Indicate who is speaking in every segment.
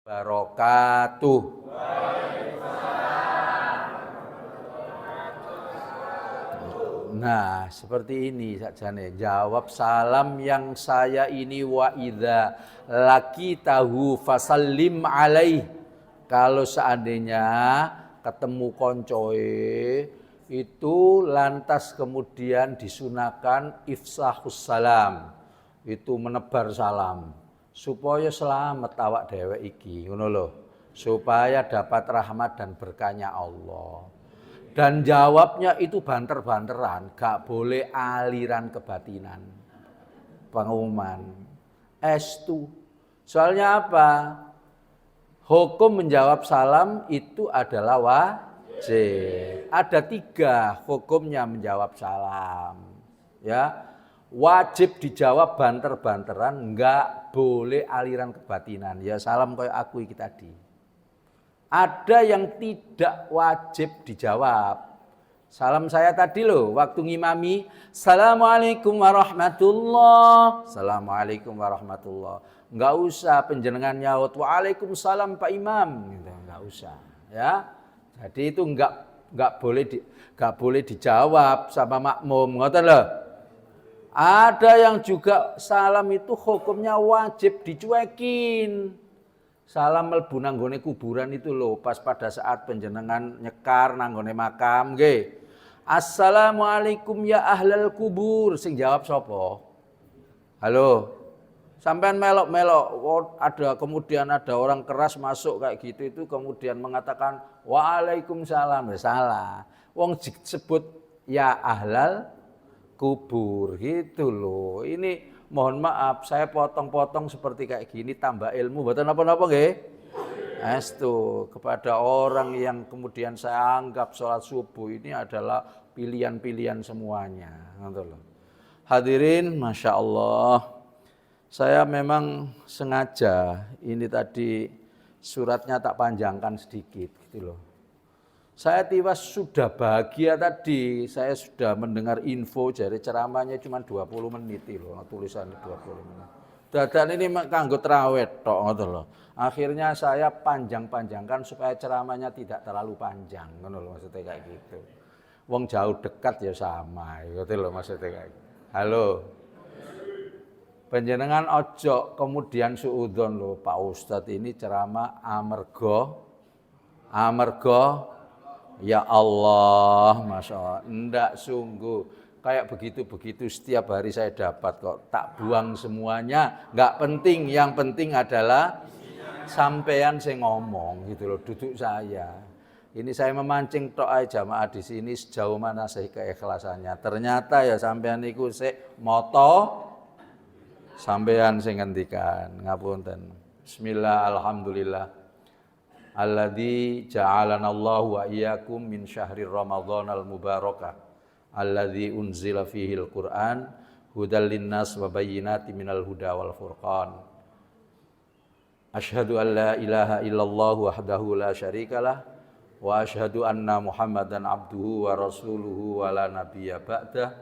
Speaker 1: Barakatuh. Nah, seperti ini sajane. Jawab salam yang saya ini wa idza laqitahu fasallim alaih. Kalau seandainya ketemu koncoe itu lantas kemudian disunahkan ifsahus salam. Itu menebar salam supaya selamat awak dewek iki, ngono lho. Supaya dapat rahmat dan berkahnya Allah. Dan jawabnya itu banter-banteran, gak boleh aliran kebatinan. Pengumuman. Estu. Soalnya apa? Hukum menjawab salam itu adalah wajib. Ada 3 hukumnya menjawab salam. Ya, wajib dijawab banter-banteran, enggak boleh aliran kebatinan. Ya salam kayak aku iki tadi. Ada yang tidak wajib dijawab. Salam saya tadi loh, waktu ngimami, Assalamualaikum warahmatullah. Assalamualaikum warahmatullah. Enggak usah penjenengan nyaut, Waalaikumsalam Pak Imam. Gitu, enggak usah. Ya, jadi itu enggak boleh dijawab sama makmum. Ngoten loh. Ada yang juga salam itu hukumnya wajib dicuekin. Salam mlebu nanggone kuburan itu loh, pas pada saat penjenengan nyekar nanggone makam nggih. Assalamualaikum ya ahlal kubur, sing jawab sapa? Halo. Sampean melok-melok, kemudian ada orang keras masuk kayak gitu itu kemudian mengatakan Waalaikumsalam, salah. Wong disebut ya ahlal kubur gitu loh. Ini mohon maaf, saya potong-potong seperti kayak gini tambah ilmu. Mboten napa-napa nggih? Estu kepada orang yang kemudian saya anggap sholat subuh ini adalah pilihan-pilihan semuanya. Hadirin, masya Allah. Saya memang sengaja ini tadi suratnya tak panjangkan sedikit gitu loh. Saya tiba sudah bahagia tadi, saya sudah mendengar info dari ceramahnya cuma 20 menit loh, tulisannya 20 menit. Dadan ini kanggo trawet tok ngoten lho. Akhirnya saya panjang-panjangkan supaya ceramahnya tidak terlalu panjang, ngono lho maksudnya kayak gitu. Wong jauh dekat ya sama, ngoten lho maksudnya kayak gitu. Halo. Panjenengan ojo kemudian suudzon lho, Pak Ustadz ini ceramah amerga ya Allah, masya Allah, enggak sungguh kayak begitu-begitu setiap hari saya dapat kok, tak buang semuanya, enggak penting, yang penting adalah sampean saya ngomong gitu loh, duduk saya. Ini saya memancing tok aja jamaah di sini sejauh mana saya keikhlasannya. Ternyata ya sampean iku sik moto sampean sing ngendikan, ngapunten. Bismillah, alhamdulillah. Alladzi ja'alana Allah wa iyyakum min syahri Ramadhanal mubarakah alladzi unzila fihi al-Qur'an hudal linnas wa bayyinatin minal huda wal furqan. Asyhadu an la ilaha illallah wahdahu la syarikalah wa asyhadu anna Muhammadan abduhu wa rasuluhu wa la nabiyya ba'dah.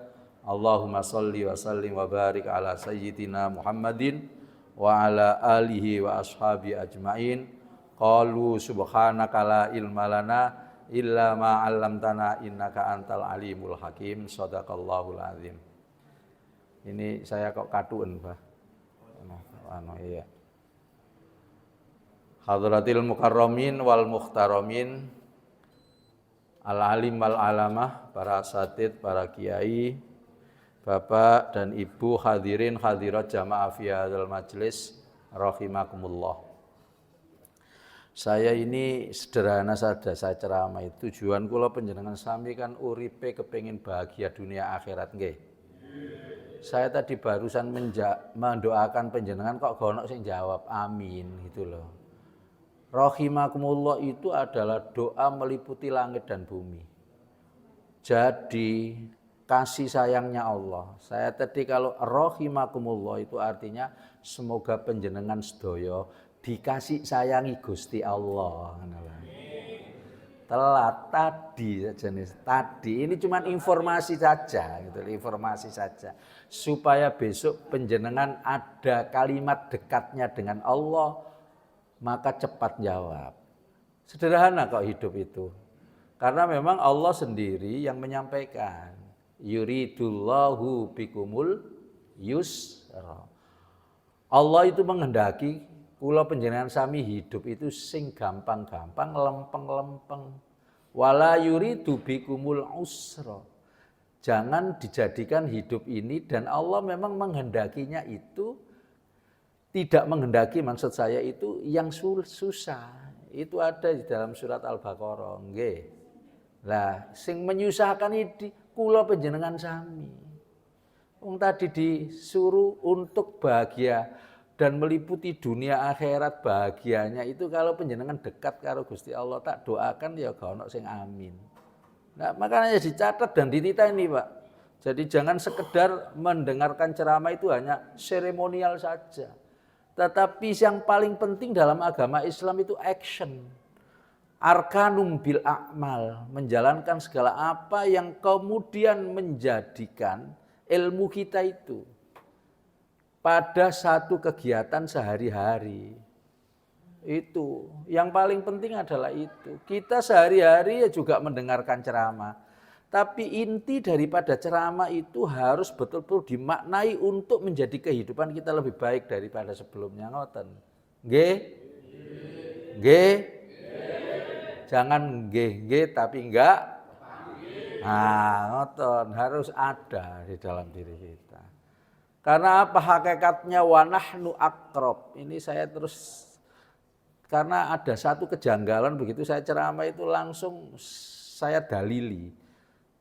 Speaker 1: Allahumma shalli wa sallim wa barik ala sayyidina Muhammadin wa ala alihi wa ashabi ajmain. Qalu subhanaka la ilma lana illa ma 'allamtana innaka antal alimul hakim. Shadaqallahul azim. Ini saya kok katuen, Pak. Iya. Hadratil mukarramin wal muhtaramin, al alim wal alamah, para asatid, para kiai, Bapak dan Ibu hadirin hadirat jamaah fi hadzal majlis rahimakumullah. Saya ini sederhana saja, saya ceramah itu tujuan kula panjenengan sami kan uripe kepengin bahagia dunia akhirat nggih. Saya tadi barusan mendoakan panjenengan kok gono sing jawab amin gitu loh. Rahimakumullah itu adalah doa meliputi langit dan bumi. Jadi kasih sayangnya Allah. Saya tadi kalau rahimakumullah itu artinya semoga panjenengan sedaya dikasih sayangi Gusti Allah. Telat tadi jenis tadi ini cuma informasi saja gitu, informasi saja supaya besok panjenengan ada kalimat dekatnya dengan Allah maka cepat jawab. Sederhana kok hidup itu. Karena memang Allah sendiri yang menyampaikan. Yuridullahu bikumul yusra. Allah itu menghendaki kula panjenengan sami hidup itu sing gampang-gampang, lempeng-lempeng. Wala yuridu bikumul usra. Jangan dijadikan hidup ini, dan Allah memang menghendakinya itu tidak menghendaki, maksud saya itu yang susah. Itu ada di dalam surat Al-Baqarah, nggih. Lah sing menyusahkan iki kula panjenengan sami. Wong tadi disuruh untuk bahagia dan meliputi dunia akhirat, bahagianya itu kalau panjenengan dekat karo Gusti Allah, tak doakan ya gak ono sing amin. Nah, makanya dicatat dan dititeni, Pak. Jadi jangan sekedar mendengarkan ceramah itu hanya seremonial saja. Tetapi yang paling penting dalam agama Islam itu action. Arkanum bil a'mal, menjalankan segala apa yang kemudian menjadikan ilmu kita itu pada satu kegiatan sehari-hari. Itu yang paling penting adalah itu. Kita sehari-hari juga mendengarkan ceramah, tapi inti daripada ceramah itu harus betul-betul dimaknai untuk menjadi kehidupan kita lebih baik daripada sebelumnya. Ngoten nggih? Nggih? Jangan nggih tapi enggak. Nah, ngoten harus ada di dalam diri kita. Karena apa hakikatnya wa nahnu aqrab. Ini saya terus, karena ada satu kejanggalan begitu saya ceramah itu langsung saya dalili.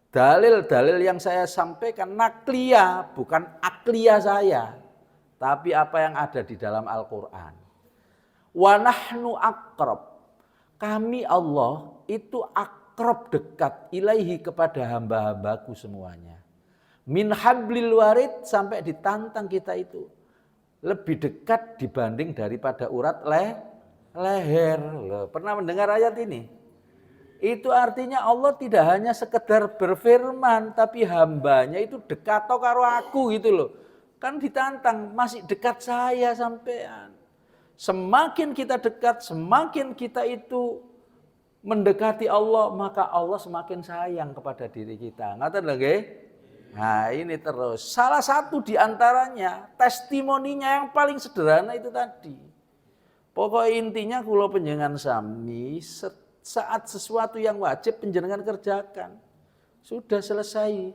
Speaker 1: Dalil-dalil yang saya sampaikan nakliyah, bukan akliyah saya, tapi apa yang ada di dalam Al-Qur'an. Wa nahnu aqrab. Kami Allah itu akrab, dekat ilaihi kepada hamba-hambaku semuanya. Min hablil warid, sampai ditantang kita itu lebih dekat dibanding daripada urat leher. Loh, pernah mendengar ayat ini? Itu artinya Allah tidak hanya sekedar berfirman, tapi hambanya itu dekat karo aku gitu loh. Kan ditantang, masih dekat saya sampean. Semakin kita dekat, semakin kita itu mendekati Allah, maka Allah semakin sayang kepada diri kita. Ngaten lho nggih? Nah, ini terus salah satu di antaranya testimoninya yang paling sederhana itu tadi. Pokok intinya kula panjenengan sami saat sesuatu yang wajib panjenengan kerjakan. Sudah selesai.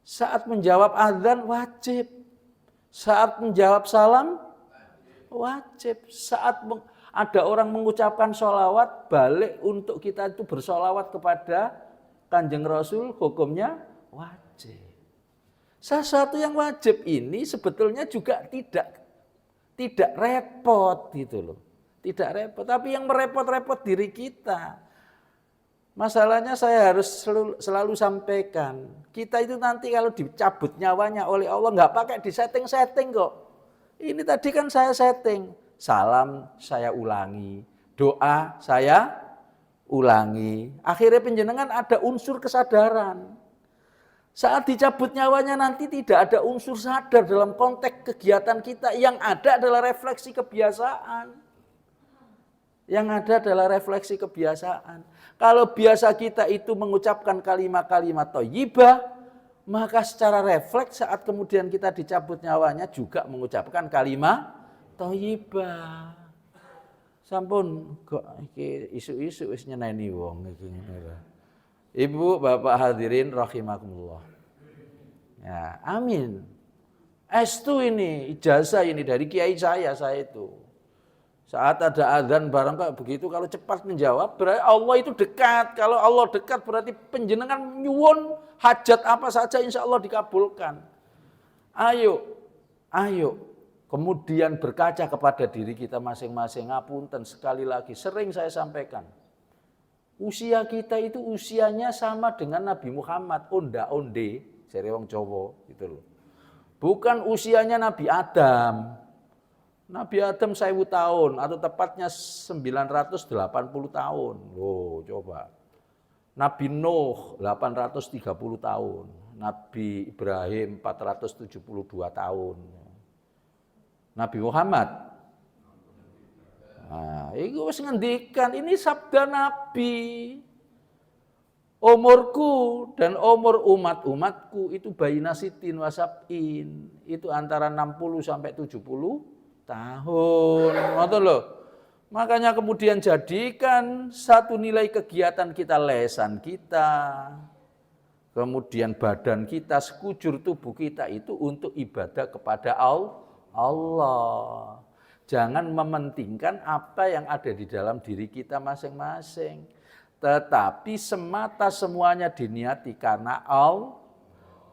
Speaker 1: Saat menjawab azan wajib. Saat menjawab salam wajib. Saat ada orang mengucapkan sholawat, balik untuk kita itu bersolawat kepada Kanjeng Rasul, hukumnya wajib. Sesuatu yang wajib ini sebetulnya juga tidak repot gitu loh. Tidak repot, tapi yang merepot-repot diri kita. Masalahnya saya harus selalu sampaikan, kita itu nanti kalau dicabut nyawanya oleh Allah nggak pakai disetting-setting kok. Ini tadi kan saya setting, salam saya ulangi, doa saya ulangi. Akhirnya penjenengan ada unsur kesadaran. Saat dicabut nyawanya nanti tidak ada unsur sadar dalam konteks kegiatan kita. Yang ada adalah refleksi kebiasaan. Yang ada adalah refleksi kebiasaan. Kalau biasa kita itu mengucapkan kalimat-kalimat thayyibah, maka secara refleks saat kemudian kita dicabut nyawanya juga mengucapkan kalimat thayyibah. Sampun kok iki isu-isu wis nyeneni wong iki ngene. Ibu, bapak hadirin rahimakumullah. Ya, amin. Estu ini, ijazah ini dari kiai saya itu. Saat ada azan barang kayak begitu, kalau cepat menjawab, berarti Allah itu dekat. Kalau Allah dekat berarti penjenengan nyuwun hajat apa saja insya Allah dikabulkan. Ayo. Kemudian berkaca kepada diri kita masing-masing. Ngapunten sekali lagi, sering saya sampaikan. Usia kita itu usianya sama dengan Nabi Muhammad, onda-onde, jare wong Jawa gitu loh. Bukan usianya Nabi Adam. Nabi Adam 1000 tahun atau tepatnya 980 tahun. Loh, coba. Nabi Nuh 830 tahun. Nabi Ibrahim 472 tahun. Nabi Muhammad Nah, iku wis ngendikan, ini sabda Nabi. Umurku dan umur umat-umatku itu baina sitin wa sab'in. Itu antara 60 sampai 70 tahun. Ngoten lho. Makanya kemudian jadikan satu nilai kegiatan kita, lesan kita, kemudian badan kita, sekujur tubuh kita itu untuk ibadah kepada Allah. Jangan mementingkan apa yang ada di dalam diri kita masing-masing. Tetapi semata semuanya diniati karena Allah.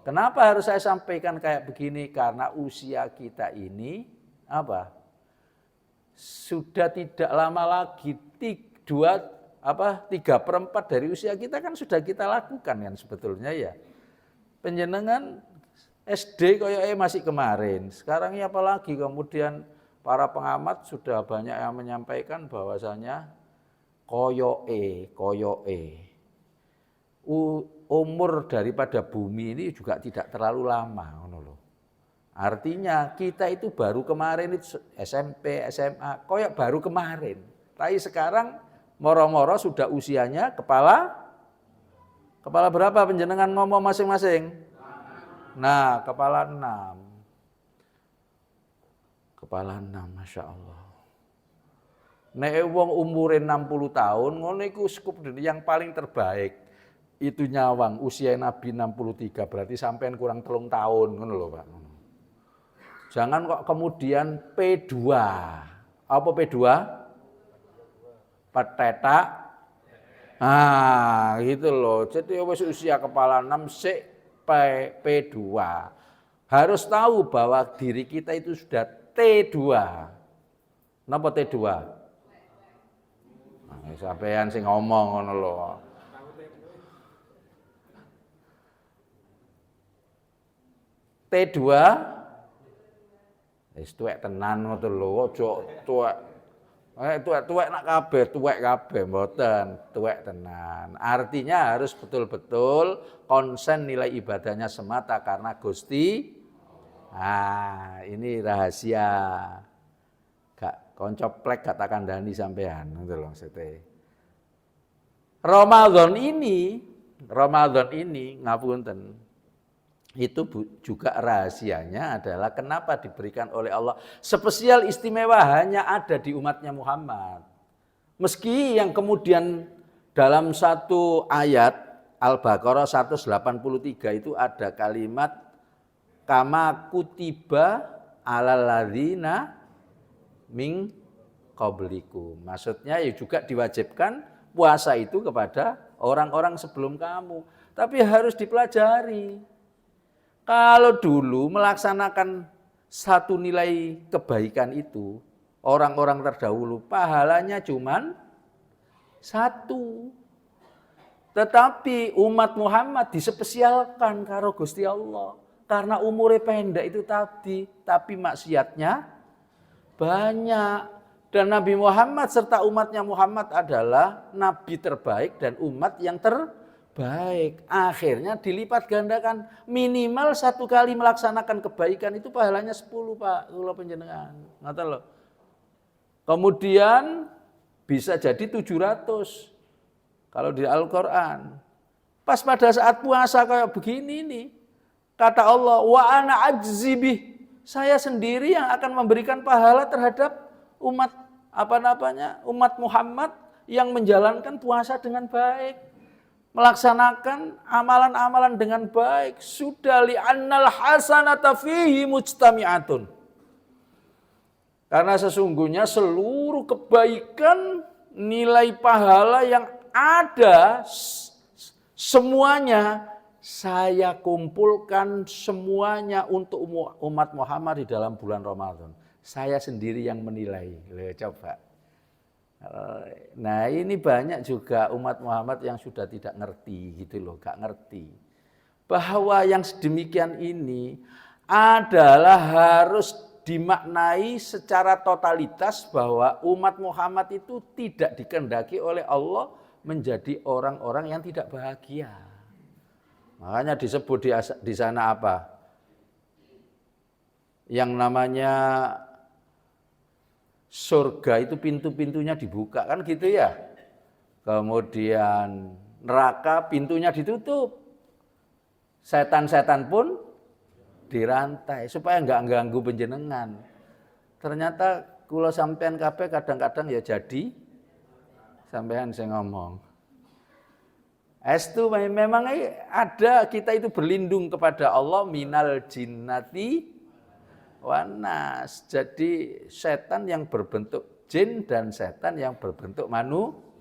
Speaker 1: Kenapa harus saya sampaikan kayak begini? Karena usia kita ini apa? Sudah tidak lama lagi 3/4 dari usia kita kan sudah kita lakukan kan sebetulnya ya. Penjenengan SD kayaknya masih kemarin. Sekarang ini apalagi kemudian para pengamat sudah banyak yang menyampaikan bahwasanya koyoke umur daripada bumi ini juga tidak terlalu lama. Artinya kita itu baru kemarin itu SMP, SMA, koyok baru kemarin. Tapi sekarang moro-moro sudah usianya kepala berapa penjenengan ngomong masing-masing? Nah, kepala 6. Kepala 6, Masya Allah. Nek wong umure 60 tahun, ngono iku skup yang paling terbaik. Itu nyawang usia Nabi 63, berarti sampean kurang 3 tahun, ngono lho Pak. Jangan kok kemudian P2. Apa P2? Petetak. Ah, gitu loh. Jadi wis usia kepala 6 sik P2. Harus tahu bahwa diri kita itu sudah T2. Napa T2? Sampean sing ngomong ngono lho. T2 wis tuwek tenan ngoten lho, aja tuwek. Tuwek nak kabeh, tuwek kabeh mboten, tuwek tenan. Artinya harus betul-betul konsen nilai ibadahnya semata karena Gusti. Ah, ini rahasia. Gak koncoplek gak tak kandhani sampean ngono lho maksudnya. Ramadan ini ngapunten. Itu juga rahasianya adalah kenapa diberikan oleh Allah spesial istimewa hanya ada di umatnya Muhammad. Meski yang kemudian dalam satu ayat Al-Baqarah 183 itu ada kalimat kama kutiba alal ladzina min qablikum. Maksudnya ya juga diwajibkan puasa itu kepada orang-orang sebelum kamu. Tapi harus dipelajari. Kalau dulu melaksanakan satu nilai kebaikan itu, orang-orang terdahulu pahalanya cuman 1. Tetapi umat Muhammad dispesialkan karo Gusti Allah. Karena umurnya pendek itu tadi, tapi maksiatnya banyak. Dan Nabi Muhammad serta umatnya Muhammad adalah nabi terbaik dan umat yang terbaik. Akhirnya dilipat gandakan, minimal 1 kali melaksanakan kebaikan itu pahalanya 10 Pak, kula panjenengan. Ngoten lho. Kemudian bisa jadi 700 kalau di Al-Qur'an. Pas pada saat puasa kayak begini nih, kata Allah, wa ana ajzibih. Saya sendiri yang akan memberikan pahala terhadap umat umat Muhammad yang menjalankan puasa dengan baik, melaksanakan amalan-amalan dengan baik. Sudah li'annal hasanata fihi mujtami'atun. Karena sesungguhnya seluruh kebaikan, nilai pahala yang ada semuanya saya kumpulkan semuanya untuk umat Muhammad di dalam bulan Ramadan. Saya sendiri yang menilai. Coba. Nah, ini banyak juga umat Muhammad yang sudah tidak ngerti gitu loh, gak ngerti. Bahwa yang sedemikian ini adalah harus dimaknai secara totalitas bahwa umat Muhammad itu tidak dikehendaki oleh Allah menjadi orang-orang yang tidak bahagia. Makanya disebut di sana apa? Yang namanya surga itu pintu-pintunya dibuka kan gitu ya. Kemudian neraka pintunya ditutup. Setan-setan pun dirantai supaya enggak ganggu panjenengan. Ternyata kula sampean kabeh kadang-kadang ya jadi sampean sing ngomong. Estu memang ada kita itu berlindung kepada Allah minal jinnati wanas. Jadi setan yang berbentuk jin dan setan yang berbentuk manusia.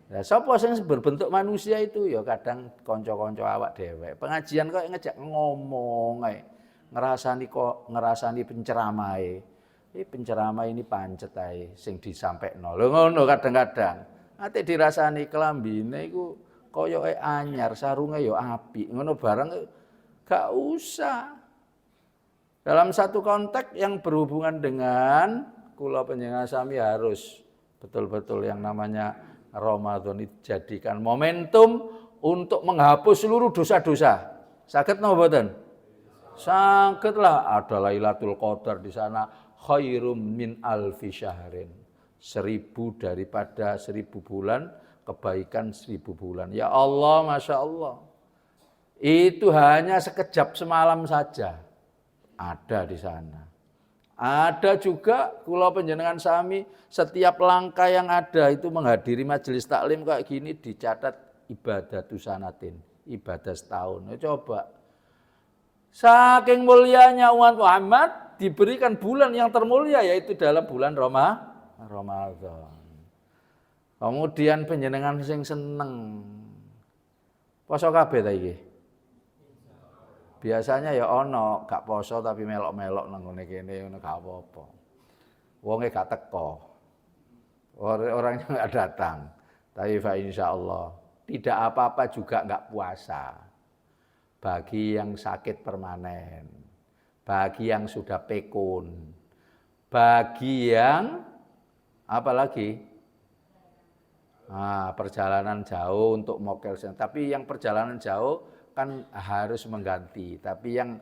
Speaker 1: Nah, sapa sing berbentuk manusia itu ya kadang kanca-kanca awak dhewe. Pengajian kok ngejak ngomong ae. Ngerasani penceramahe. Penceramah ini pancet ae sing disampaikno. Lho ngono kadang-kadang. Ate dirasani klambine iku koyoke anyar, sarunge ya apik. Ngono barang gak usah. Dalam satu konteks yang berhubungan dengan kula panjenengan sami harus betul-betul yang namanya Ramadan itu jadikan momentum untuk menghapus seluruh dosa-dosa. Saged napa mboten? Sagedlah, ada Lailatul Qadar di sana khairum min alfi syahrin. 1000 daripada 1000 bulan, kebaikan 1000 bulan. Ya Allah, Masya Allah. Itu hanya sekejap semalam saja. Ada di sana. Ada juga kula panjenengan sami setiap langkah yang ada itu menghadiri majelis taklim kayak gini dicatat ibadah tusanatin, ibadah setahun. Coba. Saking mulianya umat Muhammad diberikan bulan yang termulia yaitu dalam bulan Ramadan. Kemudian panjenengan sing seneng poso kabeh ta iki? Biasanya ya ono gak poso tapi melok-melok nang ngene kene ngono gak apa-apa. Wonge gak teko. Orangnya gak datang. Tapi fa insyaallah tidak apa-apa juga gak puasa. Bagi yang sakit permanen, bagi yang sudah pikun, bagi yang apa lagi? Perjalanan jauh untuk mokel. Tapi yang perjalanan jauh kan harus mengganti, tapi yang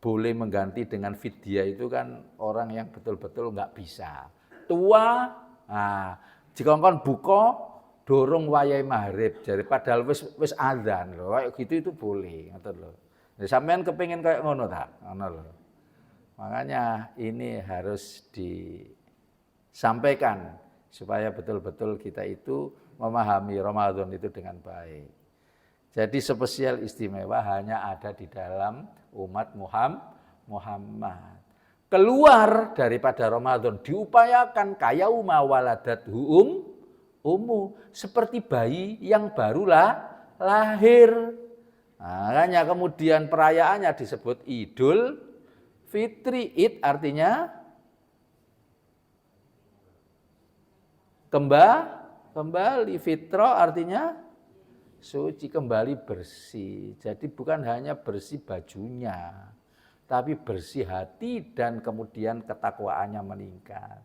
Speaker 1: boleh mengganti dengan fidyah itu kan orang yang betul-betul nggak bisa. Tua, jikongkon buka dorong wayai maghrib, jadi padahal wis adzan loh, kayak gitu itu boleh, ngoten lho. Ya, sampean kepengin kayak ngono ta? Ngono lho. Makanya ini harus disampaikan supaya betul-betul kita itu memahami Ramadan itu dengan baik. Jadi spesial istimewa hanya ada di dalam umat Muhammad. Keluar daripada Ramadan diupayakan kayauma waladathu ummu, seperti bayi yang barulah lahir. Makanya kemudian perayaannya disebut Idul Fitri. Id artinya kembali, fitrah artinya suci, kembali bersih. Jadi bukan hanya bersih bajunya, tapi bersih hati dan kemudian ketakwaannya meningkat.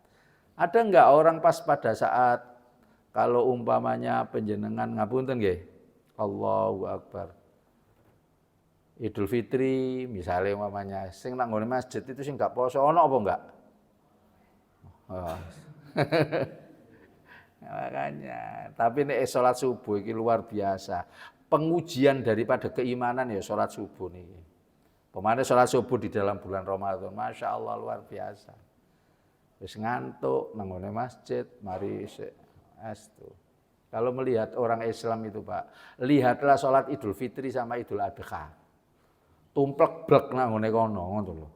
Speaker 1: Ada enggak orang pas pada saat kalau umpamanya panjenengan ngapunten nggih, Allahu Akbar. Idul Fitri misalnya umpamanya sing nang ngone masjid itu sing enggak poso ono apa enggak? Makanya, tapi nek salat subuh iki luar biasa. Pengujian daripada keimanan ya salat subuh niki. Pemane salat subuh di dalam bulan Ramadan, Masya Allah luar biasa. Wis ngantuk nang ngone masjid, mari estu. Kalau melihat orang Islam itu, Pak, lihatlah salat Idul Fitri sama Idul Adha. Tumplek-blek nang ngone kono, ngono lho.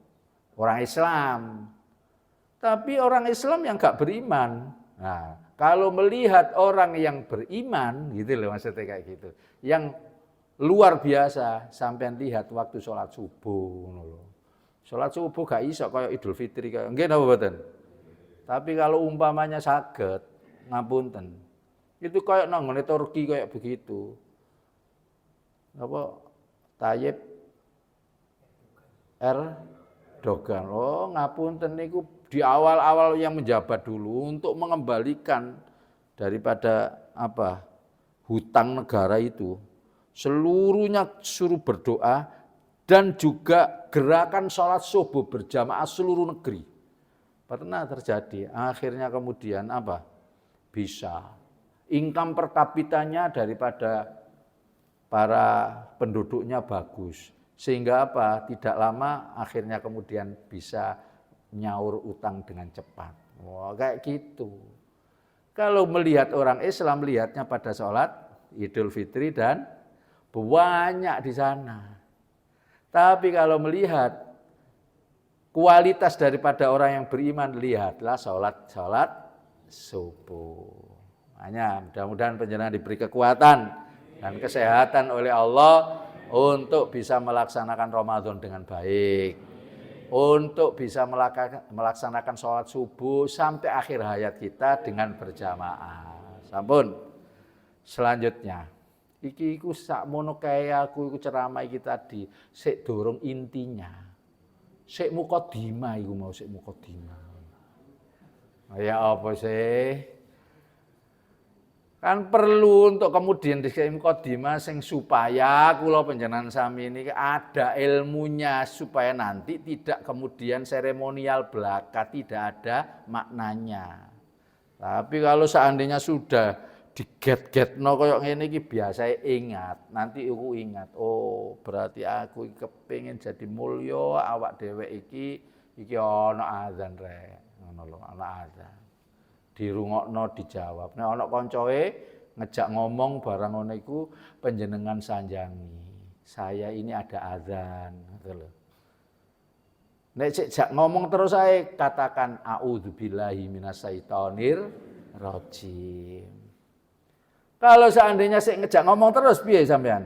Speaker 1: Orang Islam. Tapi orang Islam yang enggak beriman. Nah, kalau melihat orang yang beriman, gitu loh maksudnya kayak gitu, yang luar biasa, sampean lihat waktu sholat subuh, sholat subuh gak iso kayak Idul Fitri, nggih napa mboten? Tapi kalau umpamanya saged, ngapunten, itu kayak nang ngene Turki kayak begitu, apa Tayyip Erdogan, ngapunten niku di awal-awal yang menjabat dulu untuk mengembalikan daripada hutang negara itu, seluruhnya suruh berdoa dan juga gerakan sholat subuh berjamaah seluruh negeri. Pernah terjadi. Akhirnya kemudian apa? Bisa. Income per kapitanya daripada para penduduknya bagus. Sehingga apa? Tidak lama akhirnya kemudian bisa nyaur utang dengan cepat. Wah, kayak gitu. Kalau melihat orang Islam, melihatnya pada sholat Idul Fitri dan banyak di sana. Tapi kalau melihat kualitas daripada orang yang beriman, lihatlah sholat subuh. Hanya mudah-mudahan panjenengan diberi kekuatan dan kesehatan oleh Allah untuk bisa melaksanakan Ramadan dengan baik, untuk bisa melaksanakan sholat subuh sampai akhir hayat kita dengan berjamaah. Sampun. Selanjutnya, iku sakmono kaya aku iku ceramah iki tadi, sik dorong intinya. Sik mukadimah iku mau sik mukadimah. Ya apa sih? Kan perlu untuk kemudian dikei mukadimah sing supaya kula panjenengan sami ini ada ilmunya supaya nanti tidak kemudian seremonial belaka, tidak ada maknanya. Tapi kalau seandainya sudah diget-getno koyo ngene iki biasa ingat, nanti aku ingat, oh berarti aku kepengin jadi mulya awak dhewe iki ana azan rek, ngono lho, ana azan. Dirungokno dijawab. Nek ana kancae ngejak ngomong barang ngono iku panjenengan sanjangi. Saya ini ada azan, gitu lho. Nek sejak ngomong terus saya katakan a'udzubillahi minasyaitonir rajim. Kalau seandainya saya ngejak ngomong terus piye sampean?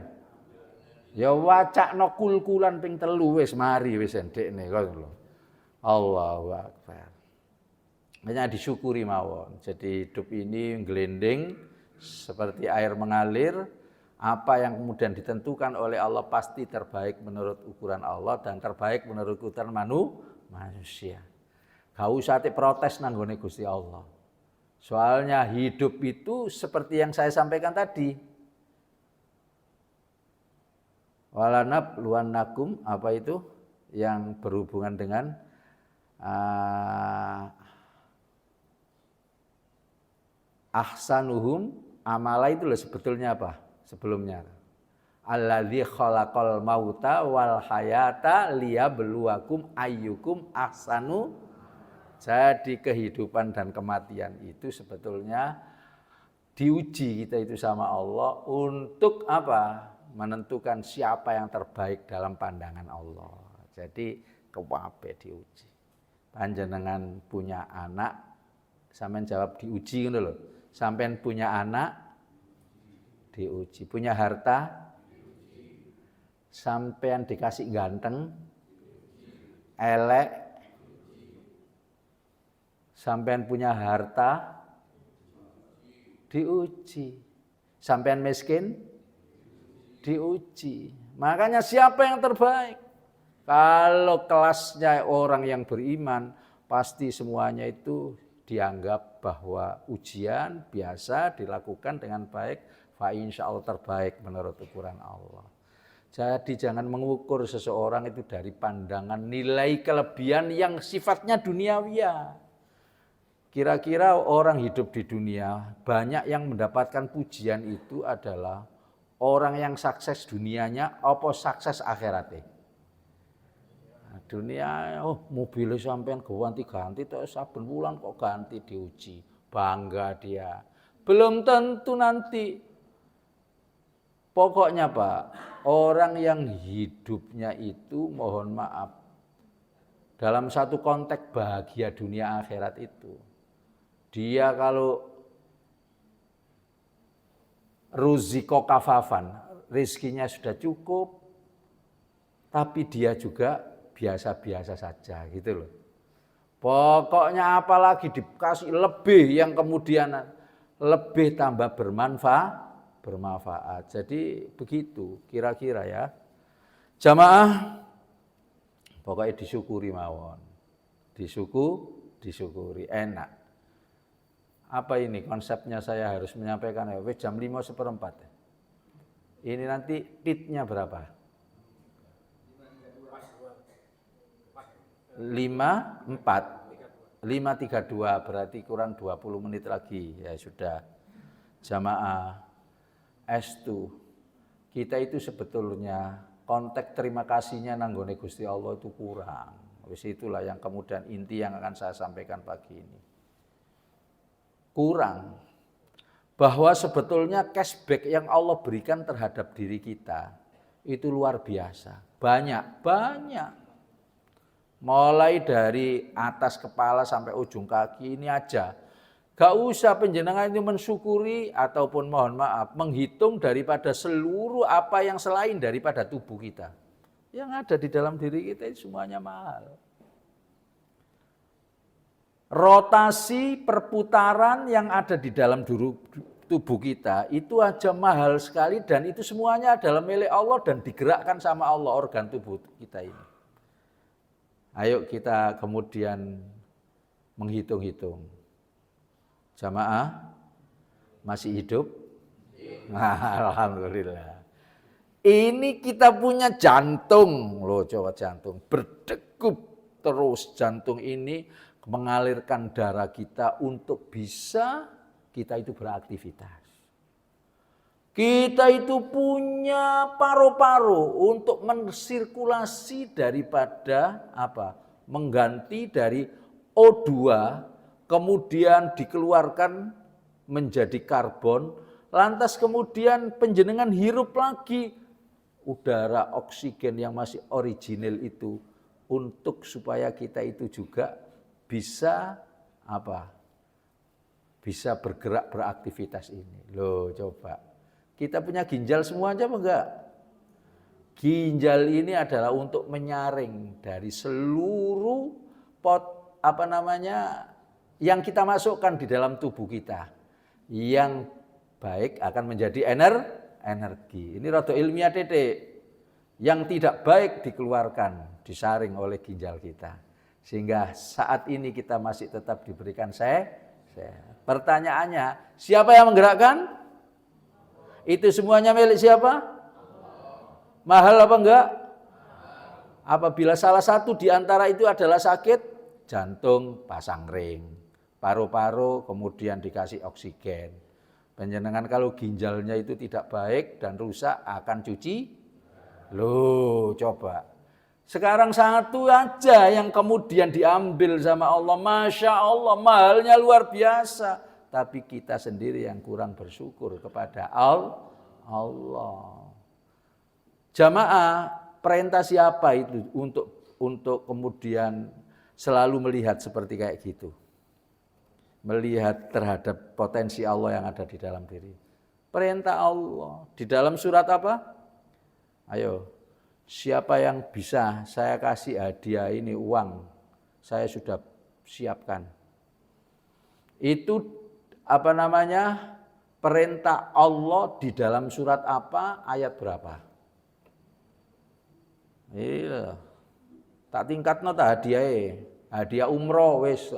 Speaker 1: Ya wacakno kul-kulan ping 3 wis mari wis endekne ngono lho. Allahu Akbar. Hanya disyukuri mawon. Jadi hidup ini gelending seperti air mengalir. Apa yang kemudian ditentukan oleh Allah pasti terbaik menurut ukuran Allah dan terbaik menurut ukuran manusia. Gak usah protes nang nggone Gusti Allah. Soalnya hidup itu seperti yang saya sampaikan tadi. Walanab luannakum, apa itu yang berhubungan dengan ahsanuhum amala itu loh sebetulnya apa? Sebelumnya. Alladzi khalaqal mauta wal hayata liyabluwakum ayyukum ahsanu. Jadi kehidupan dan kematian itu sebetulnya diuji kita itu sama Allah untuk apa? Menentukan siapa yang terbaik dalam pandangan Allah. Jadi kabeh diuji. Panjenengan punya anak, sampean jawab diuji ngono lho. Sampean punya anak diuji, punya harta sampean dikasih ganteng, elek, sampean punya harta diuji, sampean miskin diuji. Makanya siapa yang terbaik? Kalau kelasnya orang yang beriman, pasti semuanya itu dianggap bahwa ujian biasa dilakukan dengan baik, fa insyaallah terbaik menurut ukuran Allah. Jadi jangan mengukur seseorang itu dari pandangan nilai kelebihan yang sifatnya duniawiya. Kira-kira orang hidup di dunia, banyak yang mendapatkan pujian itu adalah orang yang sukses dunianya apa sukses akhiratnya. Nah, dunia, mobilnya sampean ganti terus saben bulan kok ganti diuji. Bangga dia. Belum tentu nanti. Pokoknya Pak, orang yang hidupnya itu mohon maaf dalam satu konteks bahagia dunia akhirat itu. Dia kalau ruziko kafafan, rizkinya sudah cukup, tapi dia juga biasa-biasa saja gitu loh. Pokoknya apalagi dikasih lebih yang kemudian lebih tambah bermanfaat. Jadi begitu kira-kira ya. Jamaah pokoknya disyukuri mawon. Disyukuri enak. Apa ini konsepnya saya harus menyampaikan ya, jam 5:15. Ini nanti titnya berapa? 5:04. 5.32 berarti kurang 20 menit lagi. Ya sudah. Jamaah estu. Kita itu sebetulnya konteks terima kasihnya nanggone Gusti Allah itu kurang. Wis itulah yang kemudian inti yang akan saya sampaikan pagi ini. Kurang. Bahwa sebetulnya cashback yang Allah berikan terhadap diri kita itu luar biasa. Banyak. Mulai dari atas kepala sampai ujung kaki ini aja. Gak usah penjenengan itu mensyukuri ataupun mohon maaf menghitung daripada seluruh apa yang selain daripada tubuh kita. Yang ada di dalam diri kita itu semuanya mahal. Rotasi perputaran yang ada di dalam tubuh kita itu aja mahal sekali dan itu semuanya adalah milik Allah dan digerakkan sama Allah organ tubuh kita ini. Ayo kita kemudian menghitung-hitung. Jamaah masih hidup? Alhamdulillah. Ini kita punya jantung loh, coba jantung berdegup terus, jantung ini mengalirkan darah kita untuk bisa kita itu beraktivitas. Kita itu punya paru-paru untuk mensirkulasi daripada apa? Mengganti dari O2 kemudian dikeluarkan menjadi karbon, lantas kemudian penjenengan hirup lagi udara oksigen yang masih original itu untuk supaya kita itu juga bisa apa? Bisa bergerak beraktivitas ini. Loh, coba. Kita punya ginjal semua aja apa enggak? Ginjal ini adalah untuk menyaring dari seluruh yang kita masukkan di dalam tubuh kita. Yang baik akan menjadi energi. Ini rada ilmiah titik. Yang tidak baik dikeluarkan, disaring oleh ginjal kita. Sehingga saat ini kita masih tetap diberikan sehat. Pertanyaannya, siapa yang menggerakkan? Itu semuanya milik siapa? Mahal apa enggak? Apabila salah satu di antara itu adalah sakit, jantung pasang ring. Paru-paru kemudian dikasih oksigen. Panjenengan kalau ginjalnya itu tidak baik dan rusak akan cuci. Loh, coba. Sekarang satu aja yang kemudian diambil sama Allah. Masya Allah, mahalnya luar biasa. Tapi kita sendiri yang kurang bersyukur kepada Allah. Jamaah, perintah siapa itu untuk kemudian selalu melihat seperti kayak gitu? Melihat terhadap potensi Allah yang ada di dalam diri. Perintah Allah. Di dalam surat apa? Ayo, siapa yang bisa saya kasih hadiah ini uang, saya sudah siapkan. Itu perintah Allah di dalam surat apa, ayat berapa? Iya, tak tingkatno tak hadiah umroh wis.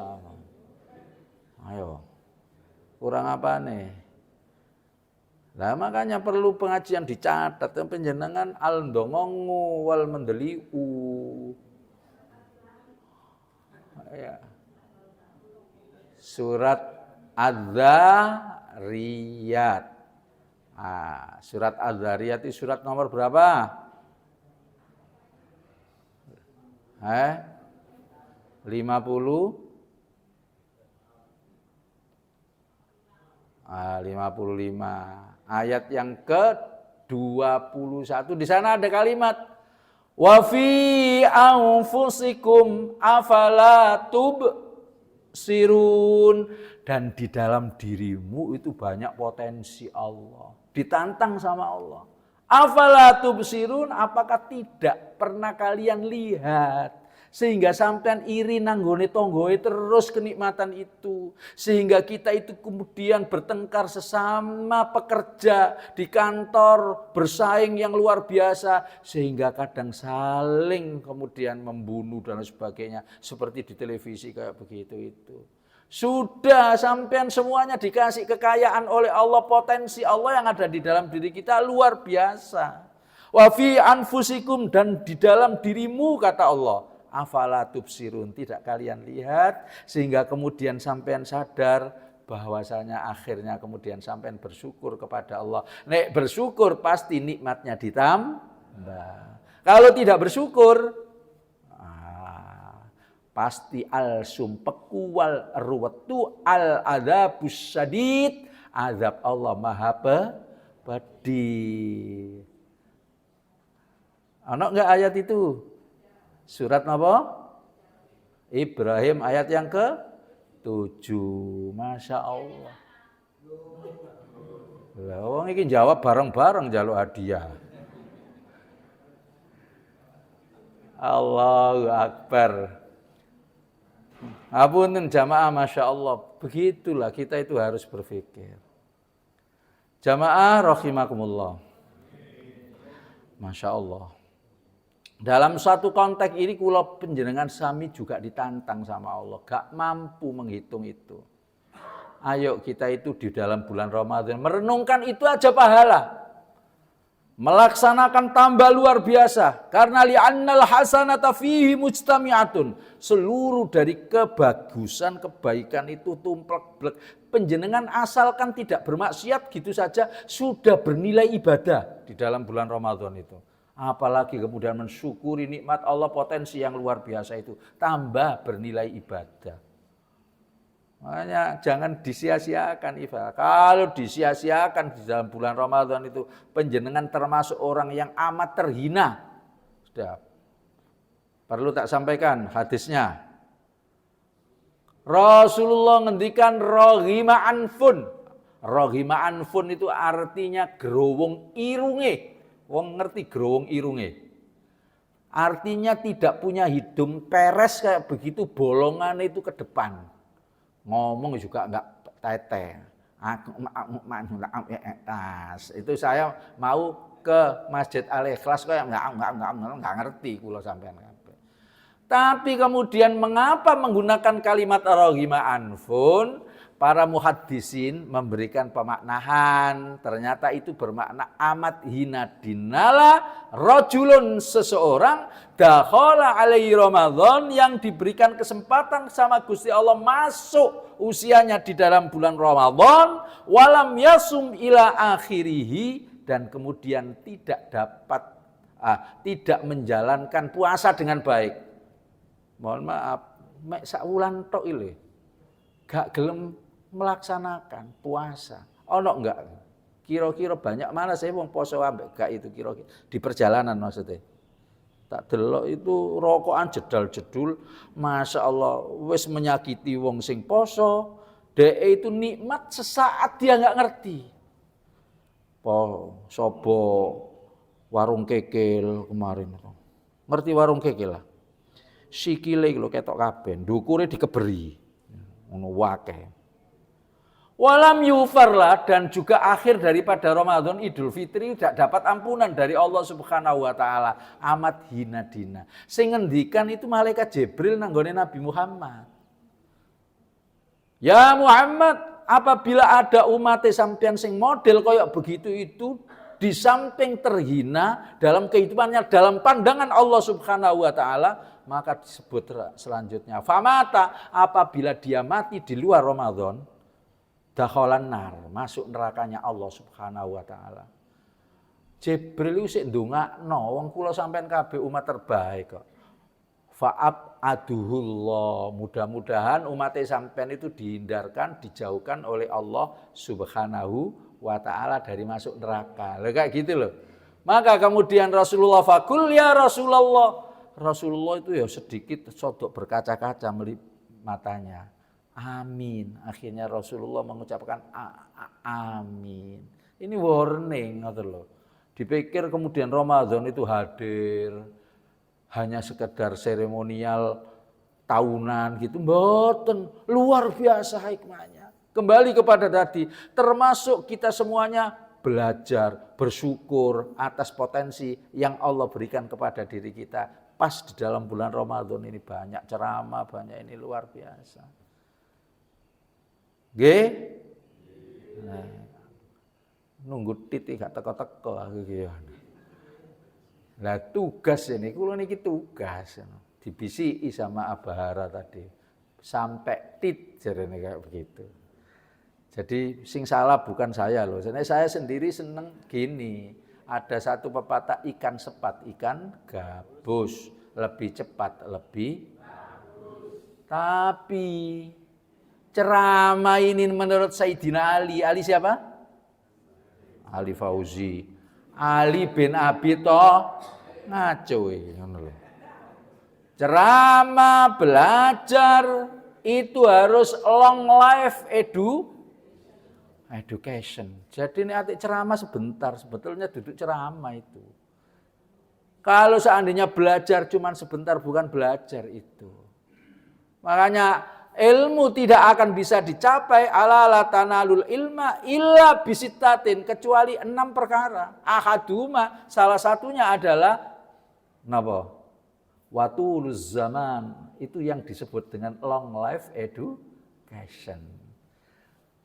Speaker 1: Ayo, kurang apa nih? Nah makanya perlu pengajian dicatat, penjenengan al-ndongongu wal mendeliu. Ya. Surat Az-Zariyat. Surat Az-Zariyat itu surat nomor berapa? 55 ayat yang ke-21. Di sana ada kalimat wa fi anfusikum afala tubsirun, dan di dalam dirimu itu banyak potensi Allah. Ditantang sama Allah. Afala tubsirun, apakah tidak pernah kalian lihat? Sehingga sampean iri nanggone tonggoe terus kenikmatan itu. Sehingga kita itu kemudian bertengkar sesama pekerja di kantor, bersaing yang luar biasa. Sehingga kadang saling kemudian membunuh dan sebagainya. Seperti di televisi kayak begitu itu. Sudah sampean semuanya dikasih kekayaan oleh Allah, potensi Allah yang ada di dalam diri kita luar biasa. Wa fi anfusikum, dan di dalam dirimu kata Allah. Afala tubsirun, tidak kalian lihat sehingga kemudian sampean sadar bahwasanya akhirnya kemudian sampean bersyukur kepada Allah. Nek bersyukur pasti nikmatnya ditambah. Kalau tidak bersyukur pasti al sumpeku wal ruwetu al adzabus syadid, azab Allah maha pedih. Ana enggak ayat itu? Surat apa? Ibrahim ayat yang ke-7. Masya Allah. Lah wong iki jawab bareng-bareng njaluk hadiah. Allahu Akbar. Apunten jamaah, Masya Allah. Begitulah kita itu harus berpikir. Jamaah rahimakumullah. Masya Allah. Dalam satu konteks ini kula panjenengan sami juga ditantang sama Allah, gak mampu menghitung itu. Ayo kita itu di dalam bulan Ramadan merenungkan itu aja pahala. Melaksanakan tambah luar biasa karena li'annal hasanata fihi mujtami'atun. Seluruh dari kebagusan, kebaikan itu tumplek-blek. Panjenengan asalkan tidak bermaksiat gitu saja sudah bernilai ibadah di dalam bulan Ramadan itu. Apalagi kemudian mensyukuri nikmat Allah, potensi yang luar biasa itu. Tambah bernilai ibadah. Makanya jangan disia-siakan ibadah. Kalau disia-siakan di dalam bulan Ramadan itu, panjenengan termasuk orang yang amat terhina. Sudah. Perlu tak sampaikan hadisnya. Rasulullah ngendikan roghima anfun. Roghima anfun itu artinya gerowong irunge. Wong ngerti gerowong irunge. Artinya tidak punya hidung peres kayak begitu, bolongan itu ke depan. Ngomong juga enggak tete. Itu saya mau ke Masjid Al-Ikhlas kayak enggak ngerti kula sampean kabeh. Tapi kemudian mengapa menggunakan kalimat roghima anfun? Para muhaddisin memberikan pemaknaan, ternyata itu bermakna amat hina dinala rajulun, seseorang dakhala alaihi Ramadan yang diberikan kesempatan sama Gusti Allah masuk usianya di dalam bulan Ramadan, walam yasum ila akhirihi, dan kemudian tidak menjalankan puasa dengan baik. Mohon maaf, mek sak wulan tok ile gak gelem melaksanakan puasa. Ono enggak? Kira-kira banyak mana saya wong poso ambek gak itu kira-kira di perjalanan maksudnya. Tak delok itu rokokan jedal-jedul, Masya Allah wis menyakiti wong sing poso, dhek itu nikmat sesaat dia enggak ngerti. Sobo warung kekel kemarin. Ngerti warung kekel lah. Sikile lho ketok kabeh, ndukure dikeberi. Ngono wakeh. Walam yufarlah, dan juga akhir daripada Ramadan Idul Fitri tidak dapat ampunan dari Allah Subhanahu wa taala. Amat hina dina. Sing ngendikan itu malaikat Jibril nanggone Nabi Muhammad. Ya Muhammad, apabila ada umat sampean sing model koyok begitu itu, di samping terhina dalam kehidupannya, dalam pandangan Allah Subhanahu wa taala, maka disebut selanjutnya famata, apabila dia mati di luar Ramadan, dakhalan nar, masuk nerakanya Allah Subhanahu wa taala. Jibril sik ndongakno, wong kula sampean kabeh umat terbaik kok. Fa'ab aduhullah, mudah-mudahan umat sampean itu dihindarkan, dijauhkan oleh Allah Subhanahu wa taala dari masuk neraka. Lho kayak gitu loh. Maka kemudian Rasulullah fakul ya Rasulullah. Rasulullah itu ya sedikit sodok berkaca-kaca melip matanya. Amin. Akhirnya Rasulullah mengucapkan amin. Ini warning ngoten lho. Dipikir kemudian Ramadan itu hadir hanya sekedar seremonial tahunan gitu, mboten, luar biasa hikmahnya. Kembali kepada tadi, termasuk kita semuanya belajar, bersyukur atas potensi yang Allah berikan kepada diri kita. Pas di dalam bulan Ramadan ini banyak ceramah, banyak ini luar biasa. Nggih? Nah, nunggu titik gak teko-teko aku iki. Lah tugas ini, kula niki tugas. dibisiki sama Abahara tadi. Sampai tit jarene kayak begitu. Jadi sing salah bukan saya loh. Saya sendiri seneng gini. Ada satu pepatah ikan sepat, ikan gabus, lebih cepat, lebih tapi ceramah ini menurut Sayyidina Ali. Ali siapa? Ali Fauzi. Ali bin Abi ngaco ngono. Ceramah, belajar itu harus long life education. Jadi ini arti ceramah sebentar, sebetulnya duduk ceramah itu. Kalau seandainya belajar cuma sebentar, bukan belajar itu. Makanya ilmu tidak akan bisa dicapai ala tanalul ilma illa bisittatin, kecuali 6 perkara. Ahaduma, salah satunya adalah napa? Watuluz zaman, itu yang disebut dengan long life education.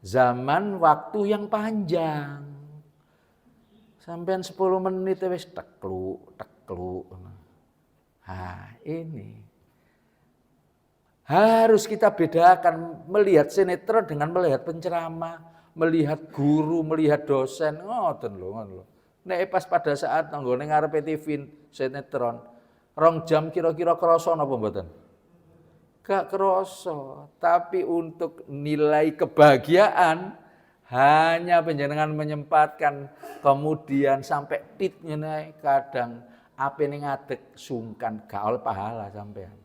Speaker 1: Zaman waktu yang panjang. Sampean 10 menit wis tekluk. Ini harus kita bedakan melihat sinetron dengan melihat penceramah, melihat guru, melihat dosen. Ngoten lho. Nek pas pada saat nggone ngarepe TV sinetron 2 jam kira-kira krasa napa mboten? Gak krasa, tapi untuk nilai kebahagiaan hanya panjenengan menyempatkan kemudian sampai tit ngene kadang apene ngadeg sungkan gak oleh pahala sampean.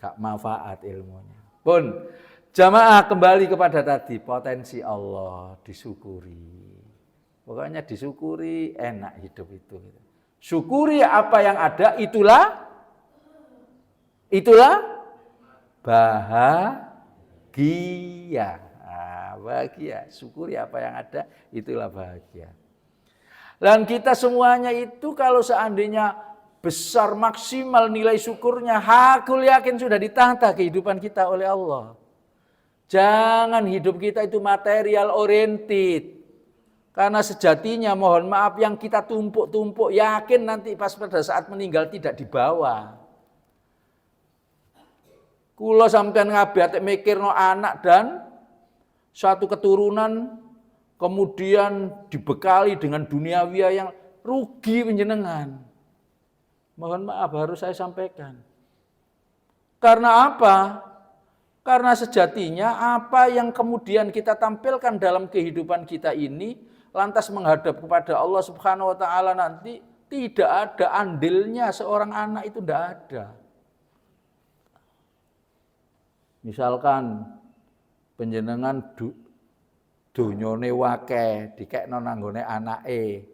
Speaker 1: Gak manfaat ilmunya. Pun jamaah kembali kepada tadi potensi Allah disyukuri. Pokoknya disyukuri enak hidup itu. Syukuri apa yang ada itulah bahagia. Bahagia. Syukuri apa yang ada itulah bahagia. Dan kita semuanya itu kalau seandainya besar maksimal nilai syukurnya, hakul yakin sudah ditata kehidupan kita oleh Allah. Jangan hidup kita itu material oriented. Karena sejatinya mohon maaf yang kita tumpuk-tumpuk yakin nanti pas pada saat meninggal tidak dibawa. Kula sampean ngabeh mikirno anak dan satu keturunan kemudian dibekali dengan duniawiya yang rugi panjenengan. Mohon maaf harus saya sampaikan. Karena apa? Karena sejatinya apa yang kemudian kita tampilkan dalam kehidupan kita ini lantas menghadap kepada Allah Subhanahu wa taala nanti tidak ada andilnya seorang anak itu tidak ada. Misalkan panjenengan donyane wakeh dikekno nanggone anake.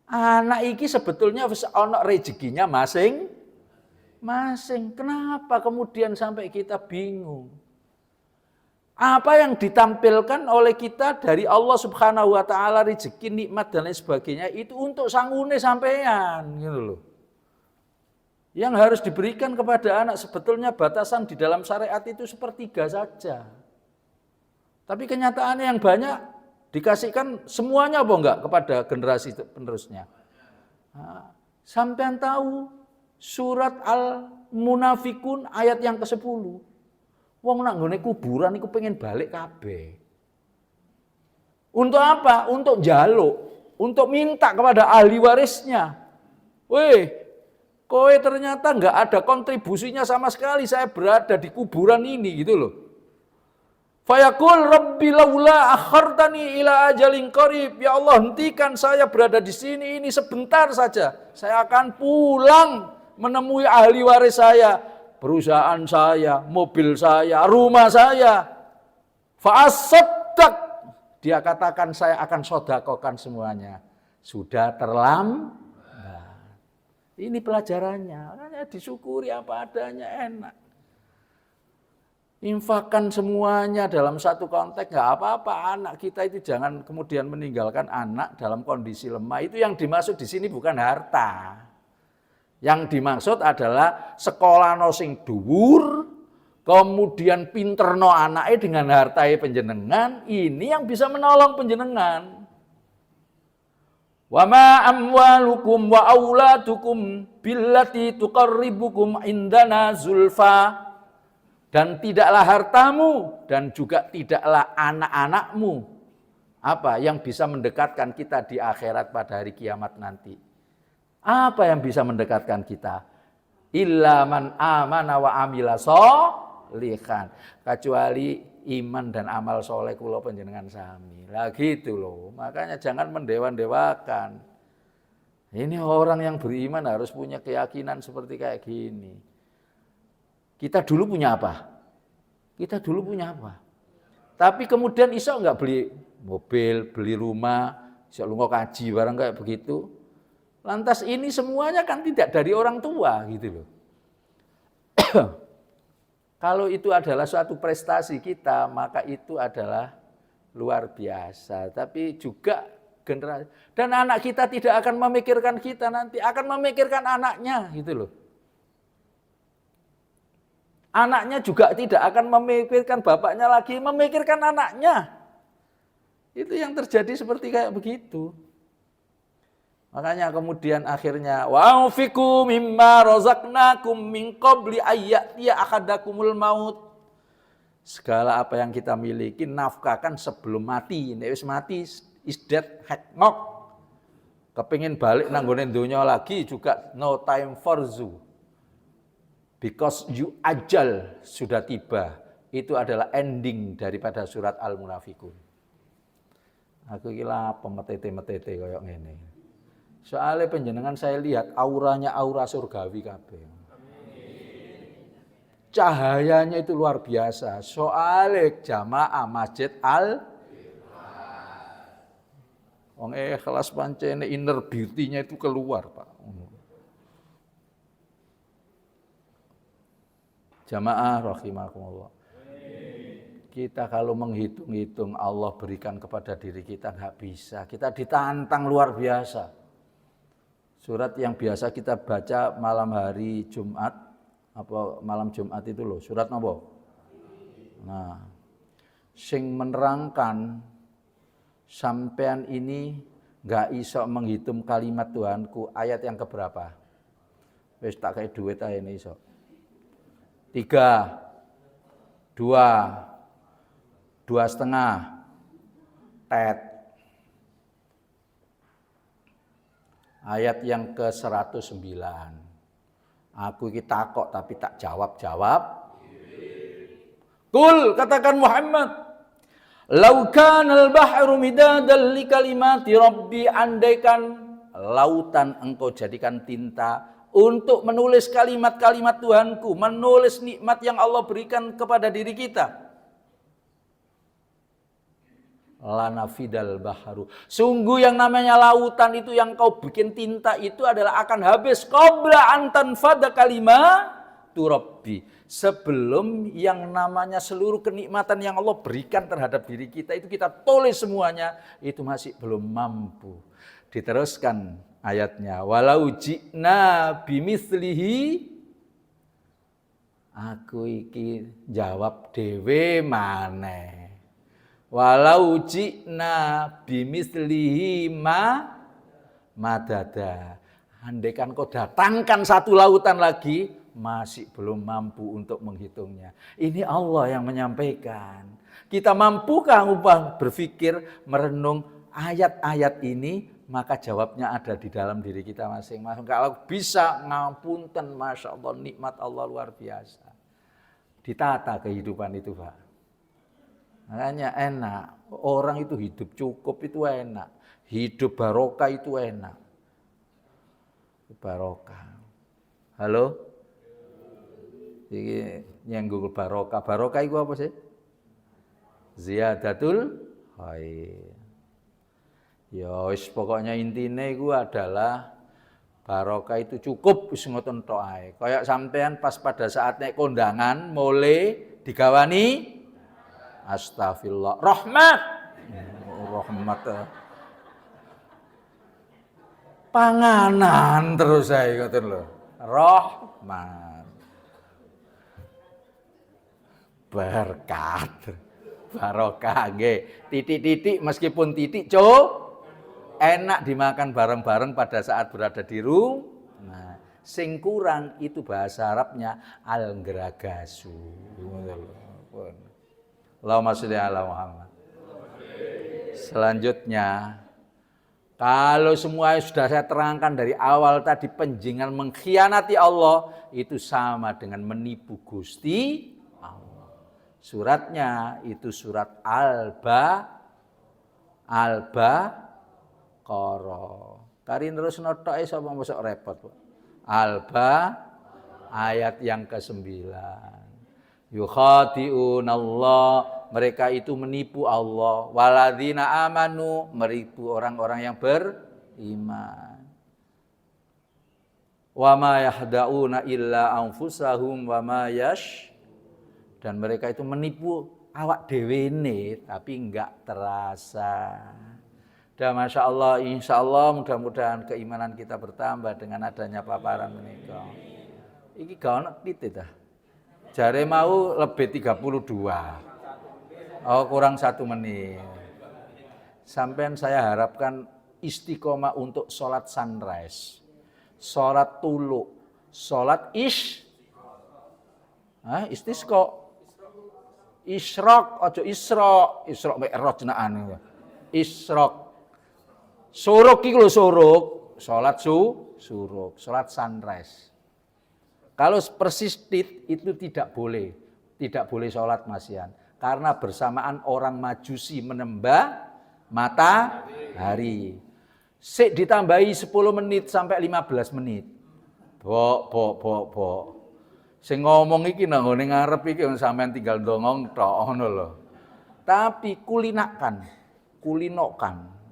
Speaker 1: Anak iki sebetulnya wis ana rezekinya masing-masing. Kenapa kemudian sampai kita bingung? Apa yang ditampilkan oleh kita dari Allah Subhanahu wa taala rezeki, nikmat dan lain sebagainya itu untuk sangune sampean gitu loh. Yang harus diberikan kepada anak sebetulnya batasan di dalam syariat itu 1/3 saja. Tapi kenyataannya yang banyak dikasihkan semuanya apa enggak kepada generasi penerusnya. Nah, sampean tahu surat Al-Munafikun ayat yang ke-10. Wong nak nggone kuburan iku pengen balik kabeh. Untuk apa? Untuk njaluk, untuk minta kepada ahli warisnya. Weh, kowe ternyata enggak ada kontribusinya sama sekali saya berada di kuburan ini gitu loh. Fayaqul rabbi laula akhartani ila ajalin qarib. Ya Allah, hentikan saya berada di sini ini sebentar saja. Saya akan pulang menemui ahli waris saya, perusahaan saya, mobil saya, rumah saya. Fa'asaddaq. Dia katakan saya akan sodakokan semuanya. Sudah terlambat. Ini pelajarannya. Makanya disyukuri apa adanya enak. Infakkan semuanya dalam satu konteks, nggak apa-apa. Anak kita itu jangan kemudian meninggalkan anak dalam kondisi lemah. Itu yang dimaksud di sini bukan harta. Yang dimaksud adalah sekolah no sing dhuwur, kemudian pinterno anake dengan hartae panjenengan. Ini yang bisa menolong panjenengan. Wa ma amwalukum wa auladukum billati tuqarribukum indana zulfa. Dan tidaklah hartamu dan juga tidaklah anak-anakmu apa yang bisa mendekatkan kita di akhirat pada hari kiamat nanti. Apa yang bisa mendekatkan kita? Illa man amana wa amila sholihan. Kecuali iman dan amal soleh kula panjenengan sami. Lah gitu loh. Makanya jangan mendewa-dewakan. Ini orang yang beriman harus punya keyakinan seperti kayak gini. Kita dulu punya apa? Kita dulu punya apa? Tapi kemudian iso enggak beli mobil, beli rumah, iso lunga kaji barang kayak begitu. Lantas ini semuanya kan tidak dari orang tua gitu loh. Kalau itu adalah suatu prestasi kita, maka itu adalah luar biasa. Tapi juga generasi dan anak kita tidak akan memikirkan kita nanti, akan memikirkan anaknya gitu loh. Anaknya juga tidak akan memikirkan bapaknya lagi, memikirkan anaknya. Itu yang terjadi seperti kayak begitu. Makanya kemudian akhirnya wa anfiqu mimma razaqnakum min qabli ayyatiya ahadakumul maut. Segala apa yang kita miliki nafkahkan sebelum mati. Nek wis mati is dead hakmok. Kepengin balik nang nggone donya lagi juga no time for zoo. Because you ajal sudah tiba. Itu adalah ending daripada surat Al-Munafikun. Aku kira pemetete-metete koyok ngene. Soalnya penjenengan saya lihat auranya aura surgawi kabeh. Cahayanya itu luar biasa. Soalnya jamaah Masjid Wong ikhlas pancene inner beauty-nya itu keluar, Pak. Jamaah rahimakumullah. Kita kalau menghitung-hitung Allah berikan kepada diri kita nggak bisa. Kita ditantang luar biasa. Surat yang biasa kita baca malam hari Jumat, apa malam Jumat itu loh, surat apa? Nah, sing menerangkan sampean ini nggak iso menghitung kalimat Tuhanku, ayat yang keberapa? Wis tak kayak duit aja ini iso. 3, 2, 2,5, tet. Ayat yang ke-109. Aku iki takok tapi tak jawab-jawab. Kul, katakan Muhammad. Lau kanal bahru midadan li kalimati rabbi, andaikan lautan engkau jadikan tinta untuk menulis kalimat-kalimat Tuhanku, menulis nikmat yang Allah berikan kepada diri kita. Lanafidal baharu. Sungguh yang namanya lautan itu yang kau bikin tinta itu adalah akan habis qabla antan fada kalimatu rabbi. Sebelum yang namanya seluruh kenikmatan yang Allah berikan terhadap diri kita itu kita tulis semuanya, itu masih belum mampu. Diteruskan ayatnya, walau ji'na bimithlihi, aku iki jawab dewe maneh. Walau ji'na bimithlihi madada. Andaikan kau datangkan satu lautan lagi, masih belum mampu untuk menghitungnya. Ini Allah yang menyampaikan. Kita mampukah berpikir, merenung ayat-ayat ini? Maka jawabnya ada di dalam diri kita masing-masing. Kalau bisa, ngapunten, Masya Allah, nikmat Allah luar biasa. Ditata kehidupan itu, Pak. Makanya enak. Orang itu hidup cukup itu enak. Hidup barokah itu enak. Barokah. Halo? Ini nyenggung barokah. Barokah itu apa sih? Ziyadatul khair. Ya wis pokoknya intinya itu adalah barokah itu cukup wis ngoten tok ae. Kayak sampean pas pada saat nek kondangan mulai digawani astagfirullah rahmat. Rahmat. Panganan terus ae ngoten lho. Rahmat. Berkat. Barokah nggih. Titik-titik meskipun titik enak dimakan bareng-bareng pada saat berada di rumah. Nah, sing kurang itu bahasa Arabnya al-ngragasu. Allahumma sholli ala Muhammad. Selanjutnya, kalau semua sudah saya terangkan dari awal tadi, penjenengan mengkhianati Allah itu sama dengan menipu Gusti Allah. Suratnya itu surat Al-Baqarah. Kari terus notoke sapa mosok repot, Pak. Ayat yang ke-9. Yukhadi'unallah, mereka itu menipu Allah. Waladzina amanu, menipu orang-orang yang beriman. Wa ma yahda'una illa anfusahum wa ma dan mereka itu menipu awak dhewene tapi enggak terasa. Dan Masya Allah, insya Allah mudah-mudahan keimanan kita bertambah dengan adanya paparan menika. Iki gak ono titik dah. Jare mau lebih 32. Oh, kurang 1 menit. Sampean saya harapkan istiqomah untuk sholat sunrise, sholat tulu, sholat istisqa. Isyraq, ojo Isyraq mi'raj jenengane. Isyraq. Suruk iki lho suruk, salat suruk, salat sunrise. Kalau persistit itu tidak boleh salat Mas Yan, karena bersamaan orang Majusi menembak matahari. Sik ditambahi 10 menit sampai 15 menit. Bok. Sing ngomong iki nang ngene ngarep iki sampean tinggal ndongong tok ngono lho. Tapi kulinokan.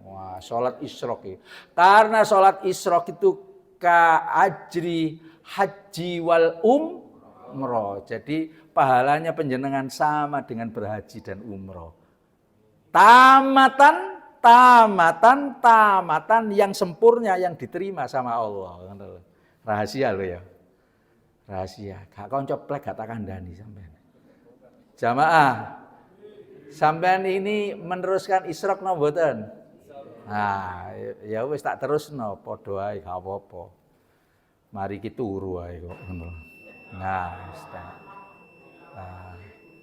Speaker 1: Wah, salat Isyraq iki. Karena salat Isyraq itu ka ajri haji wal umroh. Jadi pahalanya panjenengan sama dengan berhaji dan umroh. Tamatan yang sempurna yang diterima sama Allah. Rahasia loh ya. Rahasia. Gak koncoplek gak tak kandhani sampean. Jamaah, sampean ini meneruskan Isyraq napa mboten? Nah, ya wis tak terusno, padha ae gak apa-apa. Mari kita turu ae kok ngono. Nah,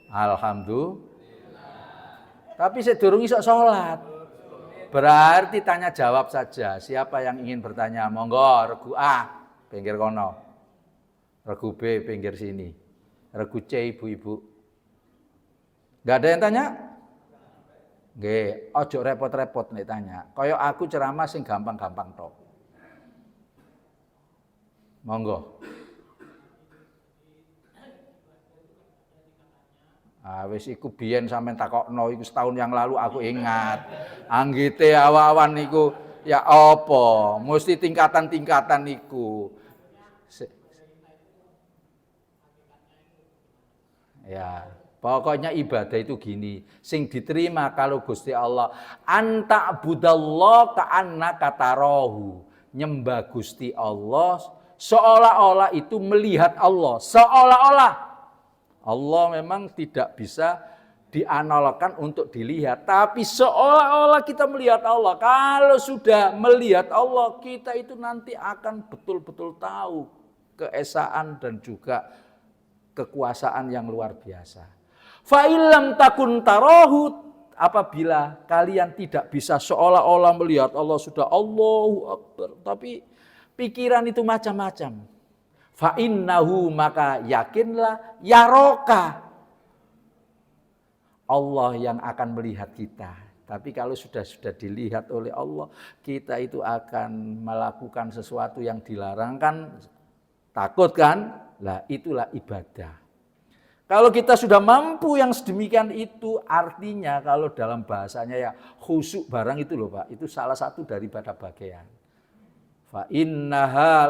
Speaker 1: alhamdulillah. Tapi sedurung iso salat. Berarti tanya jawab saja. Siapa yang ingin bertanya? Monggo, regu A, pinggir kono. Regu B, pinggir sini. Regu C, ibu-ibu. Enggak ada yang tanya? Nggih, ojo repot-repot nek tanya. Kaya aku ceramah sing gampang-gampang tok. Monggo. Wis iku biyen sampean takokno iku setahun yang lalu aku ingat. Anggite awan niku ya apa? Mesti tingkatan-tingkatan niku. Ya, pokoknya ibadah itu gini, sing diterima kalau Gusti Allah, anta budallah ka'annaka tarahu. Nyembah Gusti Allah seolah-olah itu melihat Allah, seolah-olah. Allah memang tidak bisa dianalogkan untuk dilihat, tapi seolah-olah kita melihat Allah. Kalau sudah melihat Allah, kita itu nanti akan betul-betul tahu keesaan dan juga kekuasaan yang luar biasa. Fa illam takun tarahu, apabila kalian tidak bisa seolah-olah melihat Allah, sudah Allahu Akbar, tapi pikiran itu macam-macam. Fa innahu, maka yakinlah, yaroka, Allah yang akan melihat kita. Tapi kalau sudah dilihat oleh Allah, kita itu akan melakukan sesuatu yang dilarangkan. Takut kan? Lah itulah ibadah. Kalau kita sudah mampu yang sedemikian itu, artinya kalau dalam bahasanya ya khusyuk barang itu loh Pak, itu salah satu dari ibadah bagian. Fa innaha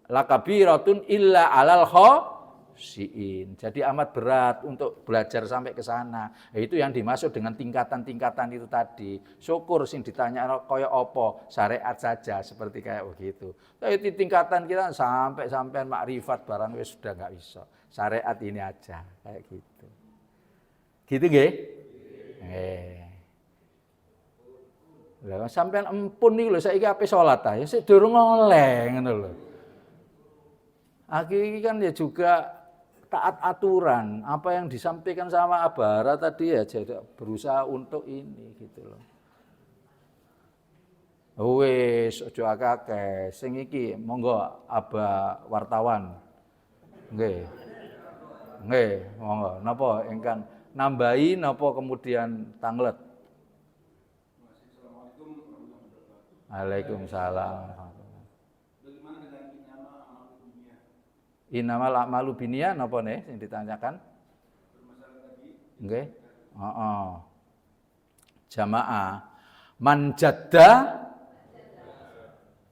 Speaker 1: lakabiratun illa alal khoshiin. Jadi amat berat untuk belajar sampai ke sana. Itu yang dimaksud dengan tingkatan-tingkatan itu tadi. Syukur sing ditanya kaya apa, syariat saja seperti kayak begitu. Tapi tingkatan kita sampai makrifat barang wis sudah enggak bisa. Syariat ini aja kayak gitu. Gitu nggih? Lah sampean empun niku lho saiki ape salat ta ya sik durung oleh ngono lho. Iki kan ya juga taat aturan. Apa yang disampaikan sama Abara tadi ya jadi berusaha untuk ini gitu loh. Wis aja akeh-akeh. Sing iki monggo Aba wartawan. Nggih. Nggih, monggo. Napa ingkang nambahi napa kemudian tanglet? Waalaikumsalam.
Speaker 2: Bagaimana dengan inama amalu dunia?
Speaker 1: Innamal a'malu binniyat napa nih sing ditanyakan?
Speaker 2: Bermasalah tadi.
Speaker 1: Nggih. Heeh. Jamaah man jadda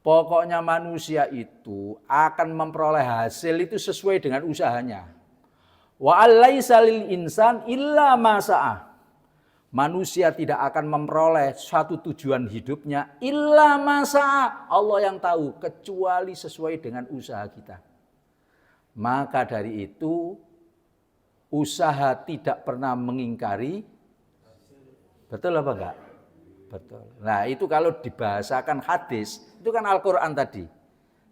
Speaker 1: pokoknya manusia itu akan memperoleh hasil itu sesuai dengan usahanya. Wa alaisa lil insan illa ma sa'ah. Manusia tidak akan memperoleh suatu tujuan hidupnya illa ma sa'ah. Allah yang tahu kecuali sesuai dengan usaha kita. Maka dari itu usaha tidak pernah mengingkari. Betul apa enggak? Betul. Nah itu kalau dibahasakan hadis, itu kan Al-Quran tadi.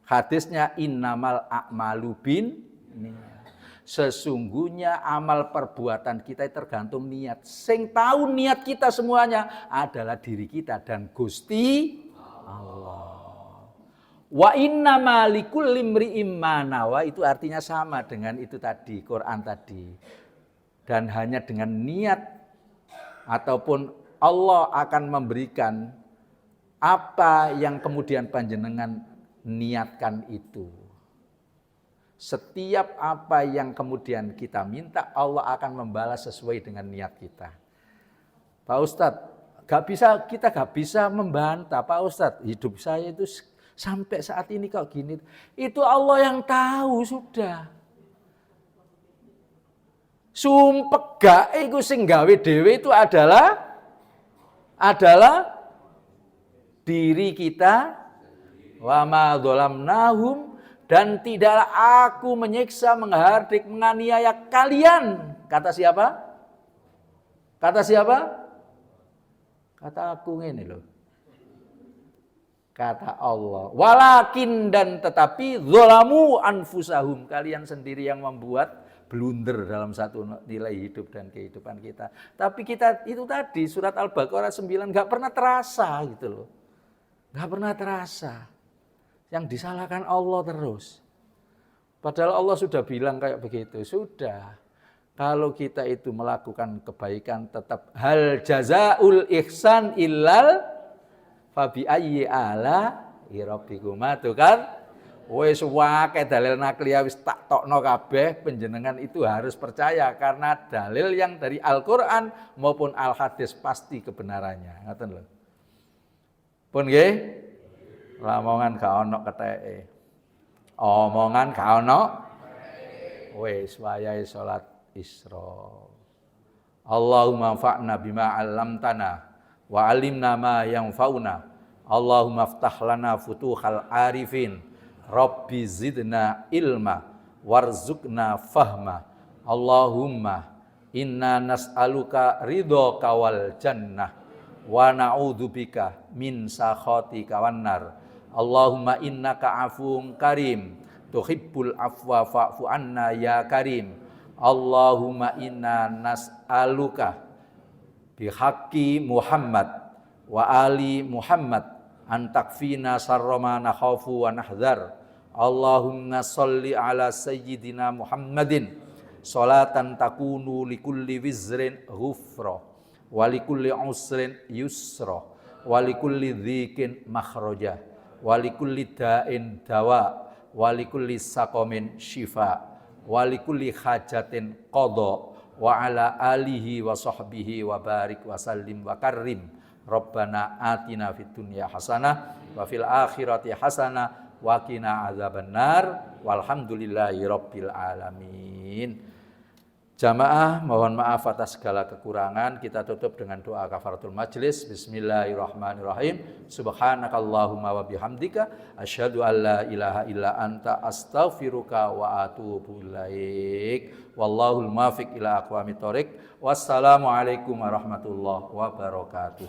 Speaker 1: Hadisnya innamal a'malu binniyat. Sesungguhnya amal perbuatan kita tergantung niat. Sing tahu niat kita semuanya adalah diri kita dan Gusti Allah. Wa innama likulli imri'in ma nawa itu artinya sama dengan itu tadi, Quran tadi. Dan hanya dengan niat ataupun Allah akan memberikan apa yang kemudian panjenengan niatkan itu. Setiap apa yang kemudian kita minta, Allah akan membalas sesuai dengan niat kita. Pak Ustadz, kita gak bisa membantah. Pak Ustadz, hidup saya itu sampai saat ini kok gini. Itu Allah yang tahu sudah. Sumpek gak iku sing gawe dhewe itu adalah diri kita. Wa ma dzalamnahum dan tidaklah aku menyiksa, menghardik, menganiaya kalian. Kata siapa? Kata siapa? Kata aku ngene loh. Kata Allah. Walakin dan tetapi dzalamu anfusahum. Kalian sendiri yang membuat blunder dalam satu nilai hidup dan kehidupan kita. Tapi kita itu tadi surat Al-Baqarah 9 gak pernah terasa gitu loh. Gak pernah terasa. Yang disalahkan Allah terus. Padahal Allah sudah bilang kayak begitu. Sudah. Kalau kita itu melakukan kebaikan tetap hal jazaul ihsan illal fabi ayyi ala rabbikuma tuh kan. Wis wae dalil nakliyah wis tak tokno kabeh, panjenengan itu harus percaya karena dalil yang dari Al-Qur'an maupun Al-Hadis pasti kebenarannya. Ngoten lho. Pun nggih? Lamongan gak ono keteke. Omongan gak ono. Wis wayahe salat Isra. Allahumma fa'na bima 'allamtana wa 'allimna ma yanfa'una. Allahumma ftah lana futuhal arifin. Rabbi zidna ilma warzuqna fahma. Allahumma inna nas'aluka ridhoka wal jannah wa na'udzubika min sakhatika wan nar. Allahumma innaka afuwun karim tuhibbul afwa fa'fu anna ya karim. Allahumma inna nas'aluka bihaqqi Muhammad wa ali Muhammad antakfina sarrama nakhafu wa nahdhar. Allahumma salli ala sayyidina Muhammadin salatan takunu likulli wizrin ghufra wa likulli usrin yusra wa likulli dhikin makhraja wa likulli da'in dawa wa likulli saqamin shifa wa likulli hajatin qada wa ala alihi wa sahbihi wa barik wa sallim wa karrim. Rabbana atina fid dunya hasanah wa fil akhirati hasanah wa qina adzabannar walhamdulillahi rabbil alamin. Jamaah mohon maaf atas segala kekurangan. Kita tutup dengan doa kafaratul majlis. Bismillahirrahmanirrahim. Subhanakallahumma wa bihamdika asyhadu an la ilaha illa anta astaghfiruka wa atubu ilaik. Wallahul muwaffiq ila aqwamit thoriq. Wassalamualaikum warahmatullahi wabarakatuh.